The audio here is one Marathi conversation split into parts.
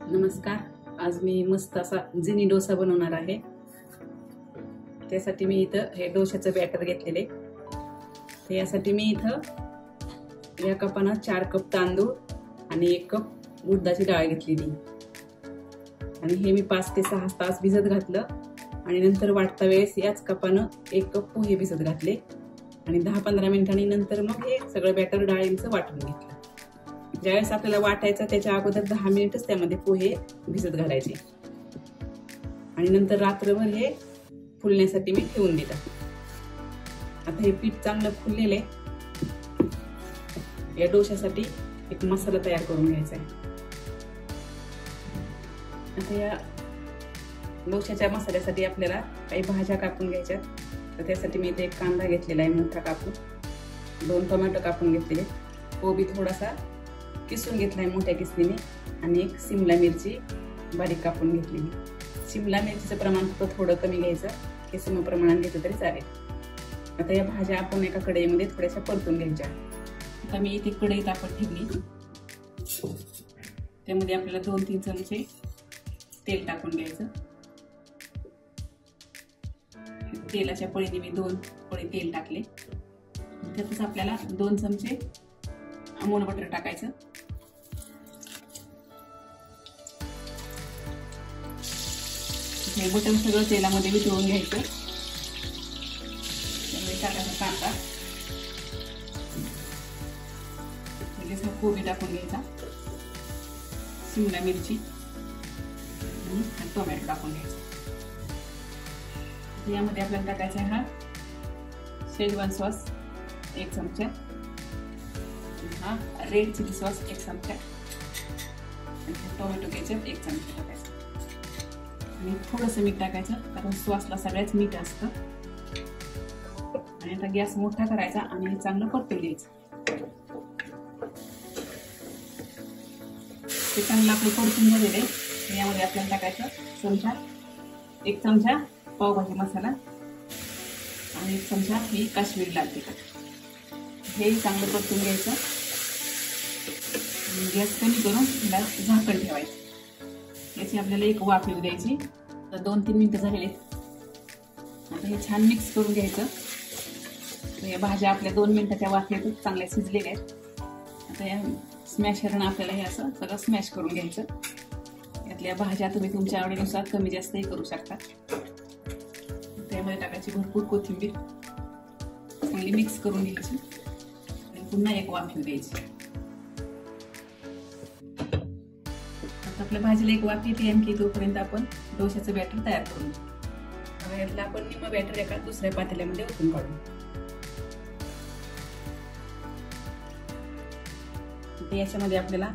नमस्कार. आज मी मस्त असा जिनी डोसा बनवणार आहे. त्यासाठी मी इथं हे डोशाचं बॅटर घेतलेले. यासाठी मी इथं या कपानं 4 कप तांदूळ आणि 1 कप उडदाची डाळ घेतलेली आणि हे मी 5 ते 6 तास भिजत घातलं आणि नंतर वाटता वेळेस याच कपानं 1 कप पोहे भिजत घातले आणि 10-15 मिनिटांनी नंतर मग हे सगळं बॅटर डाळींचं वाटून घेतलं. ज्यावेळेस आपल्याला वाटायचं त्याच्या अगोदर 10 मिनिटच त्यामध्ये पोहे भिजत घालायचे आणि नंतर रात्रभर हे फुलण्यासाठी मी ठेवून दिलं. आता हे पीठ चांगलं फुललेले. या डोशासाठी एक मसाला तयार करून घ्यायचा आहे. आता या डोशाच्या मसाल्यासाठी आपल्याला काही भाज्या कापून घ्यायच्या. तर त्यासाठी मी इथे एक कांदा घेतलेला आहे मोठा कापून, 2 टोमॅटो कापून घेतलेले, कोबी थोडासा किसून घेतलाय मोठ्या किसणीने आणि एक शिमला मिरची बारीक कापून घेतलेली. शिमला मिरचीचं प्रमाण थोडं कमी घ्यायचं, हे सम प्रमाणात घेतलं तरी चालेल. आता या भाज्या आपण एका कढईमध्ये थोड्याशा परतून घ्यायच्या. आता मी इथे कढई तापत ठेवली. त्यामध्ये आपल्याला 2-3 चमचे तेल टाकून घ्यायचं. तेलाच्या पळीने मी 2 पळी तेल टाकले. त्यातच आपल्याला 2 चमचे अमूल बटर टाकायचं. हे बटर सगळं तेलामध्ये वितळून घ्यायचं. त्यामध्ये टाकायचा कांदा, लगेच कोबी टाकून घ्यायचा, शिमला मिरची आणि टोमॅटो टाकून घ्यायचा. यामध्ये आपल्याला टाकायचा हा शेजवान सॉस 1 चमचा, हा रेड चिली सॉस 1 चमचा आणि टोमॅटो केचप 1 चमचा टाकायचं आणि थोडंसं मीठ टाकायचं, कारण सॉसला सगळ्याच मीठ असतं. आणि आता गॅस मोठा करायचा आणि हे चांगलं परतून घ्यायचं. ते चांगलं आपलं परतून झालेलं आहे. यामध्ये आपल्याला टाकायचं 1 चमचा पावभाजी मसाला आणि 1 चमचा ही काश्मीरी लाल तिखट. हे चांगलं परतून घ्यायचं. गॅस कमी करून त्याला झाकण ठेवायचं. याची आपल्याला एक वाफ येऊ द्यायची. तर 2-3 मिनिटं झालेले. आता हे छान मिक्स करून घ्यायचं. तर या भाज्या आपल्या 2 मिनिटाच्या वाफेत चांगल्या शिजलेल्या आहेत. आता या स्मॅशरनं आपल्याला हे असं सगळं स्मॅश करून घ्यायचं. यातल्या भाज्या तुम्ही तुमच्या आवडीनुसार कमी जास्तही करू शकता. त्यामध्ये टाकायची भरपूर कोथिंबीर, चांगली मिक्स करून घ्यायची आणि पुन्हा एक वाफ येऊ द्यायची. आपल्या भाजीला एक वाफ येते आणखी, तोपर्यंत आपण डोशाचं बॅटर तयार करून घेऊ. यातलं आपण निम्म बॅटर एका दुसऱ्या पातेल्यामध्ये ओतून काढू. याच्यामध्ये आपल्याला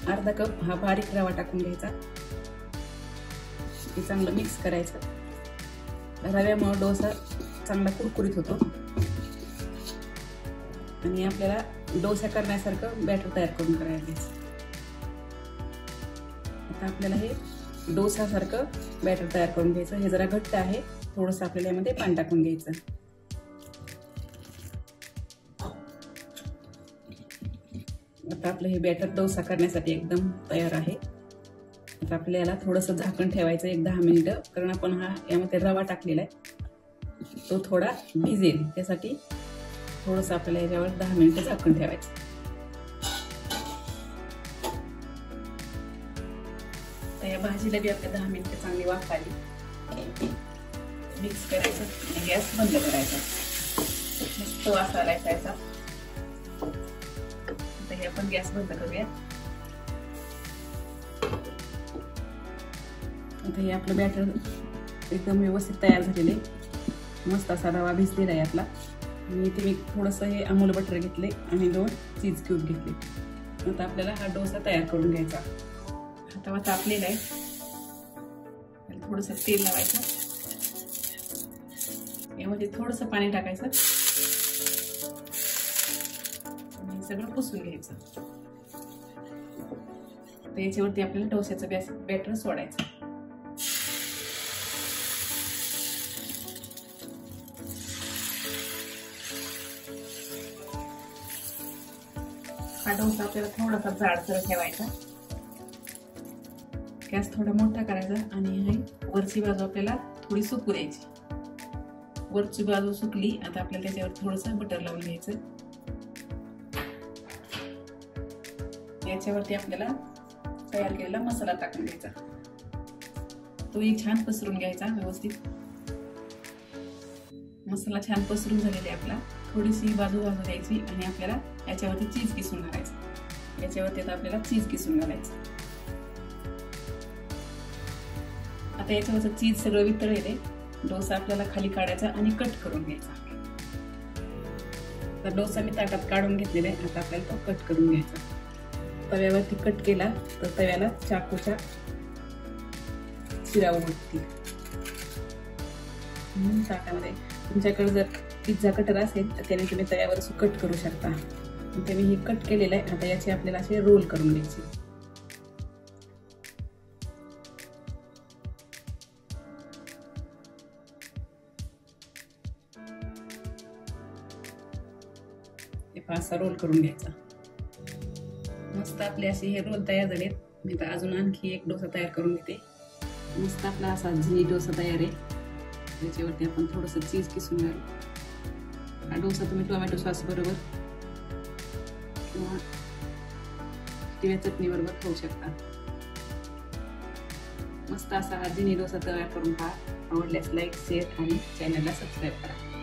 अर्धा कप हा बारीक रवा टाकून घ्यायचा. हे चांगलं मिक्स करायचं. रव्यामुळे डोसा चांगला कुरकुरीत होतो आणि आपल्याला डोसा करण्यासारखं बॅटर तयार करून करायला घ्यायचं. आता आपल्याला हे डोसासारखं बॅटर तयार करून घ्यायचं. हे जरा घट्ट आहे, थोडंसं आपल्याला यामध्ये पाणी टाकून घ्यायचं. आता आपलं हे बॅटर डोसा करण्यासाठी एकदम तयार आहे. आता आपल्याला थोडंसं झाकण ठेवायचं 1-10 मिनिटं, कारण आपण यामध्ये रवा टाकलेला आहे, तो थोडा भिजेल. त्यासाठी थोडंसं आपल्याला याच्यावर 10 मिनिटं झाकण ठेवायचं. या भाजीला बी आपल्या 10 मिनिटं चांगली वाफ आली. मिक्स करायचं आणि गॅस बंद करायचा. मस्त वास आलाय याचा. आता हे आपण गॅस बंद करूया. आता हे आपलं बॅटर एकदम व्यवस्थित तयार झालेले. मस्त असा रवा भिजलेला आहे यातला. आणि इथे मी थोडंसं हे अमूल बटर घेतले आणि 2 चीज क्यूब घेतले. आता आपल्याला हा डोसा तयार करून घ्यायचा. तवा तापलेला आहे. थोडंसं तेल लावायचं. यामध्ये थोडंसं पाणी टाकायचं आणि सगळं पुसून घ्यायचं. तर याच्यावरती आपल्याला डोश्याचं बॅटर सोडायचं. हा डोसा आपल्याला थोडासा जाडसर ठेवायचा. गॅस थोडा मोठा करायचा आणि हे वरची बाजू आपल्याला थोडी सुकू द्यायची. वरची बाजू सुकली. आता आपल्याला त्याच्यावर थोडंसं बटर लावून घ्यायचं. याच्यावरती आपल्याला तयार केलेला मसाला टाकून घ्यायचा. तोही छान पसरून घ्यायचा व्यवस्थित. मसाला छान पसरून झालेला आहे आपला. थोडीशी बाजू द्यायची आणि आपल्याला याच्यावरती चीज किसून घालायचं. याच्यावरती आता आपल्याला चीज किसून घालायचं. आता याच्यावरचं चीज सगळं वितळले. डोसा आपल्याला खाली काढायचा आणि कट करून घ्यायचा. तर डोसा मी ताटात काढून घेतलेला आहे. आता आपल्याला तो कट करून घ्यायचा. तव्यावरती कट केला तर तव्याला चाकूच्या चिरा उमटतील. ताटामध्ये तुमच्याकडे जर पिझ्झा कटर असेल तर त्याने तुम्ही तव्यावर कट करू शकता. ते मी हे कट केलेलं आहे. आता याचे आपल्याला असे रोल करून घ्यायचे. असा रोल करून घ्यायचा. मस्त आपले असे हे रोल तयार झालेत. मी आता अजून आणखी एक डोसा तयार करून घेते. मस्त आपला असा झिनी डोसा तयार आहे. त्याच्यावरती आपण थोडंसं चीज किसून घालू. हा डोसा तुम्ही टोमॅटो सॉस बरोबर किंवा हिरव्या चटणी बरोबर खाऊ शकता. मस्त असा हा झिनी डोसा तयार करून पहा. आवडल्यास लाईक, शेअर आणि चॅनलला सबस्क्राईब करा.